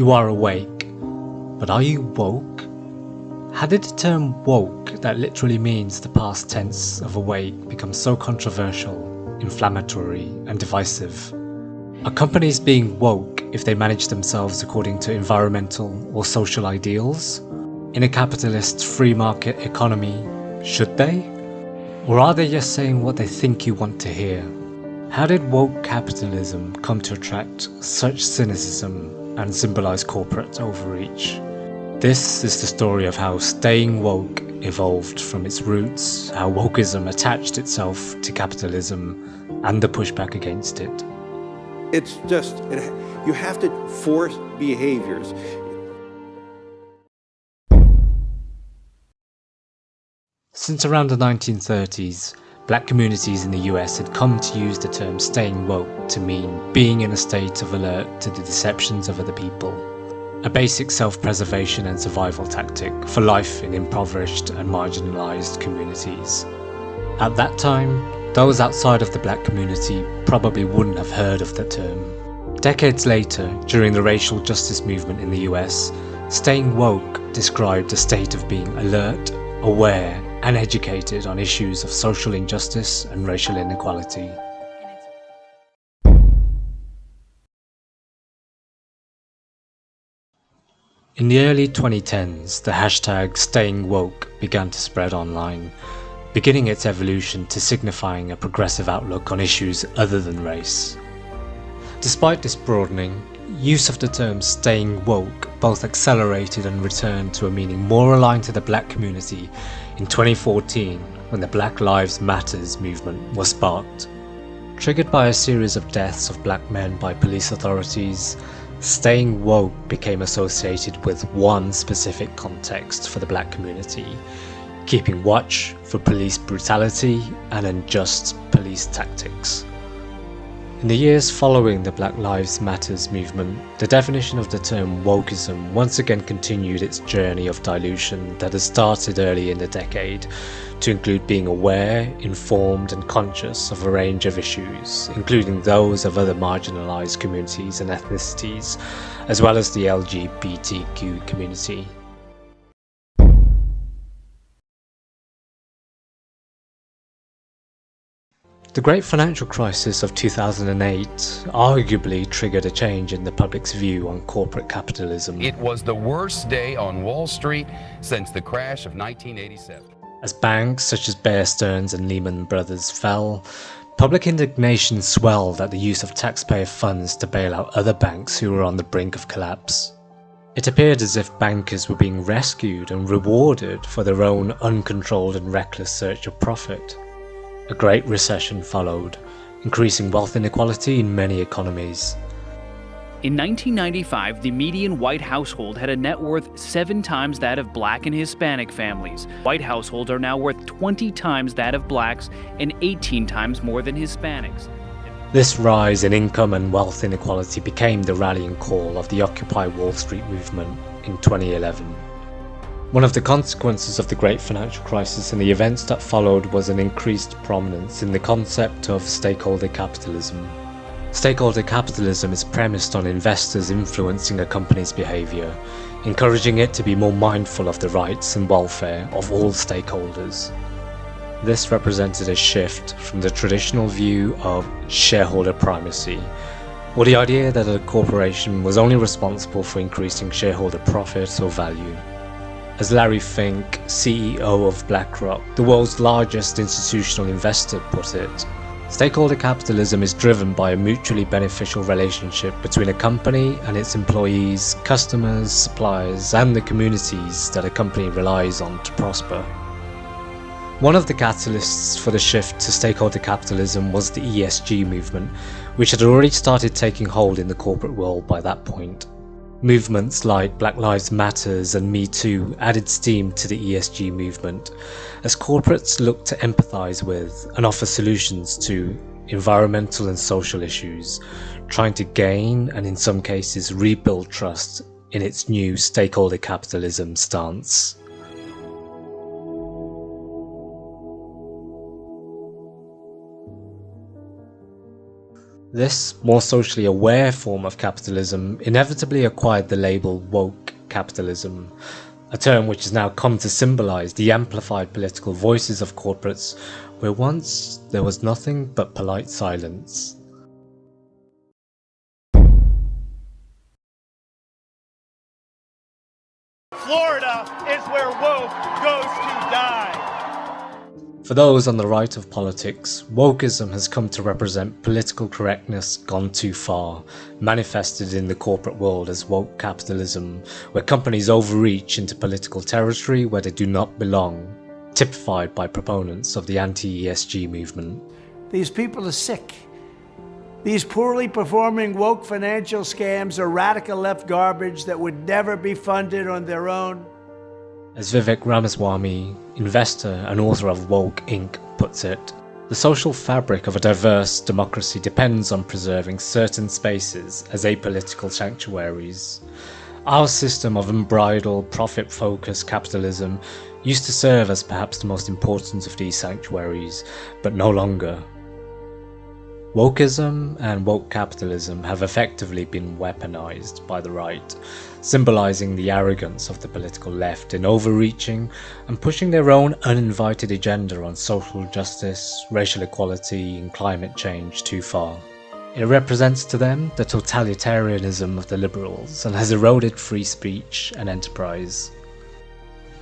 You are awake, but are you woke? How did the term woke, that literally means the past tense of awake, become so controversial, inflammatory, and divisive? Are companies being woke if they manage themselves according to environmental or social ideals? In a capitalist free market economy, should they? Or are they just saying what they think you want to hear? How did woke capitalism come to attract such cynicism and symbolize corporate overreach? This is the story of how staying woke evolved from its roots, how wokeism attached itself to capitalism, and the pushback against it. It's just, you have to force behaviors. Since around the 1930s, black communities in the US had come to use the term staying woke to mean being in a state of alert to the deceptions of other people, a basic self-preservation and survival tactic for life in impoverished and marginalized communities. At that time, those outside of the black community probably wouldn't have heard of the term. Decades later, during the racial justice movement in the US, staying woke described a state of being alert, aware, and educated on issues of social injustice and racial inequality. In the early 2010s, the hashtag staying woke began to spread online, beginning its evolution to signifying a progressive outlook on issues other than race. Despite this broadening, use of the term staying woke both accelerated and returned to a meaning more aligned to the black community in 2014 when the Black Lives Matters movement was sparked. Triggered by a series of deaths of black men by police authorities, staying woke became associated with one specific context for the black community: keeping watch for police brutality and unjust police tactics. In the years following the Black Lives Matters movement, the definition of the term wokeism once again continued its journey of dilution that had started early in the decade to include being aware, informed and conscious of a range of issues, including those of other marginalized communities and ethnicities, as well as the LGBTQ community. The great financial crisis of 2008 arguably triggered a change in the public's view on corporate capitalism. It was the worst day on Wall Street since the crash of 1987. As banks such as Bear Stearns and Lehman Brothers fell, public indignation swelled at the use of taxpayer funds to bail out other banks who were on the brink of collapse. It appeared as if bankers were being rescued and rewarded for their own uncontrolled and reckless search of profit. A great recession followed, increasing wealth inequality in many economies. In 1995, the median white household had a net worth 7 times that of black and Hispanic families. White households are now worth 20 times that of blacks and 18 times more than Hispanics. This rise in income and wealth inequality became the rallying call of the Occupy Wall Street movement in 2011. One of the consequences of the great financial crisis and the events that followed was an increased prominence in the concept of stakeholder capitalism. Stakeholder capitalism is premised on investors influencing a company's behaviour, encouraging it to be more mindful of the rights and welfare of all stakeholders. This represented a shift from the traditional view of shareholder primacy, or the idea that a corporation was only responsible for increasing shareholder profit or value. As Larry Fink, CEO of BlackRock, the world's largest institutional investor, put it, stakeholder capitalism is driven by a mutually beneficial relationship between a company and its employees, customers, suppliers, and the communities that a company relies on to prosper. One of the catalysts for the shift to stakeholder capitalism was the ESG movement, which had already started taking hold in the corporate world by that point. Movements like Black Lives Matters and Me Too added steam to the ESG movement as corporates looked to empathize with and offer solutions to environmental and social issues, trying to gain and in some cases rebuild trust in its new stakeholder capitalism stance. This more socially aware form of capitalism inevitably acquired the label woke capitalism, a term which has now come to symbolize the amplified political voices of corporates where once there was nothing but polite silence. Florida is where woke goes to die. For those on the right of politics, wokeism has come to represent political correctness gone too far, manifested in the corporate world as woke capitalism, where companies overreach into political territory where they do not belong, typified by proponents of the anti-ESG movement. These people are sick. These poorly performing woke financial scams are radical left garbage that would never be funded on their own. As Vivek Ramaswamy, investor and author of Woke Inc. puts it, the social fabric of a diverse democracy depends on preserving certain spaces as apolitical sanctuaries. Our system of unbridled, profit-focused capitalism used to serve as perhaps the most important of these sanctuaries, but no longer. Wokeism and woke capitalism have effectively been weaponized by the right, symbolizing the arrogance of the political left in overreaching and pushing their own uninvited agenda on social justice, racial equality and climate change too far. It represents to them the totalitarianism of the liberals and has eroded free speech and enterprise.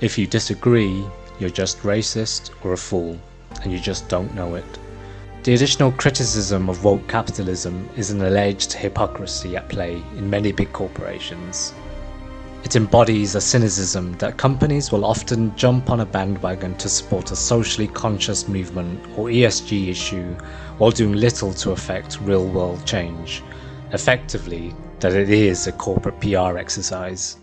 If you disagree, you're just racist or a fool, and you just don't know it. The additional criticism of woke capitalism is an alleged hypocrisy at play in many big corporations. It embodies a cynicism that companies will often jump on a bandwagon to support a socially conscious movement or ESG issue while doing little to affect real-world change. Effectively, that it is a corporate PR exercise.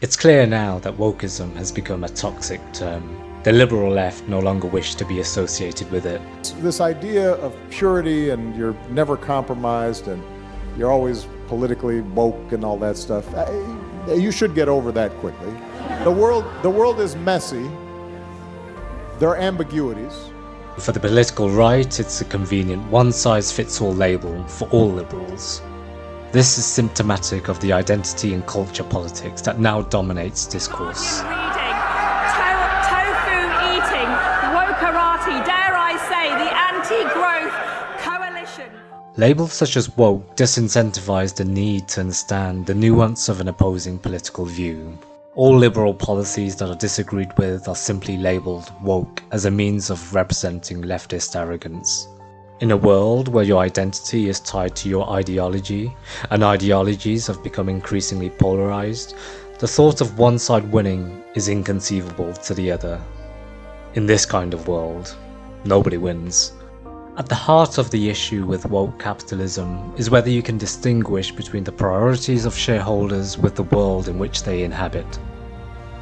It's clear now that wokeism has become a toxic term. The liberal left no longer wish to be associated with it. This idea of purity and you're never compromised and you're always politically woke and all that stuff, you should get over that quickly. The world is messy. There are ambiguities. For the political right, it's a convenient one-size-fits-all label for all liberals. This is symptomatic of the identity and culture politics that now dominates discourse. Tofu eating, wokerati, dare I say, the anti-growth coalition. Labels such as woke disincentivize the need to understand the nuance of an opposing political view. All liberal policies that are disagreed with are simply labelled woke as a means of representing leftist arrogance. In a world where your identity is tied to your ideology, and ideologies have become increasingly polarized, the thought of one side winning is inconceivable to the other. In this kind of world, nobody wins. At the heart of the issue with woke capitalism is whether you can distinguish between the priorities of shareholders with the world in which they inhabit.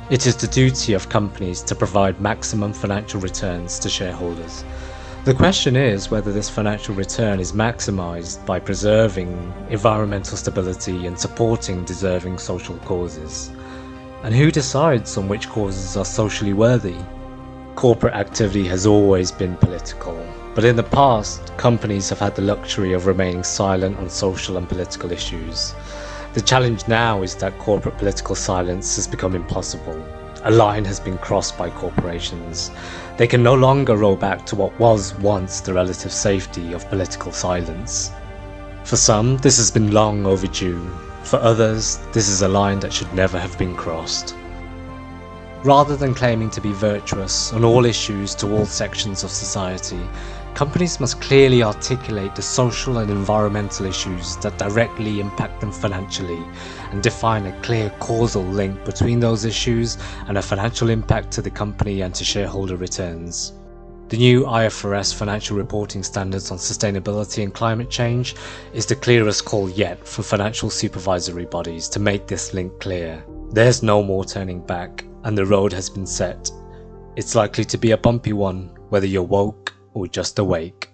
It is the duty of companies to provide maximum financial returns to shareholders. The question is whether this financial return is maximized by preserving environmental stability and supporting deserving social causes. And who decides on which causes are socially worthy? Corporate activity has always been political, but in the past, companies have had the luxury of remaining silent on social and political issues. The challenge now is that corporate political silence has become impossible. A line has been crossed by corporations. They can no longer roll back to what was once the relative safety of political silence. For some, this has been long overdue. For others, this is a line that should never have been crossed. Rather than claiming to be virtuous on all issues to all sections of society, companies must clearly articulate the social and environmental issues that directly impact them financially and define a clear causal link between those issues and a financial impact to the company and to shareholder returns. The new IFRS financial reporting standards on sustainability and climate change is the clearest call yet from financial supervisory bodies to make this link clear. There's no more turning back, and the road has been set. It's likely to be a bumpy one, whether you're woke or just awake.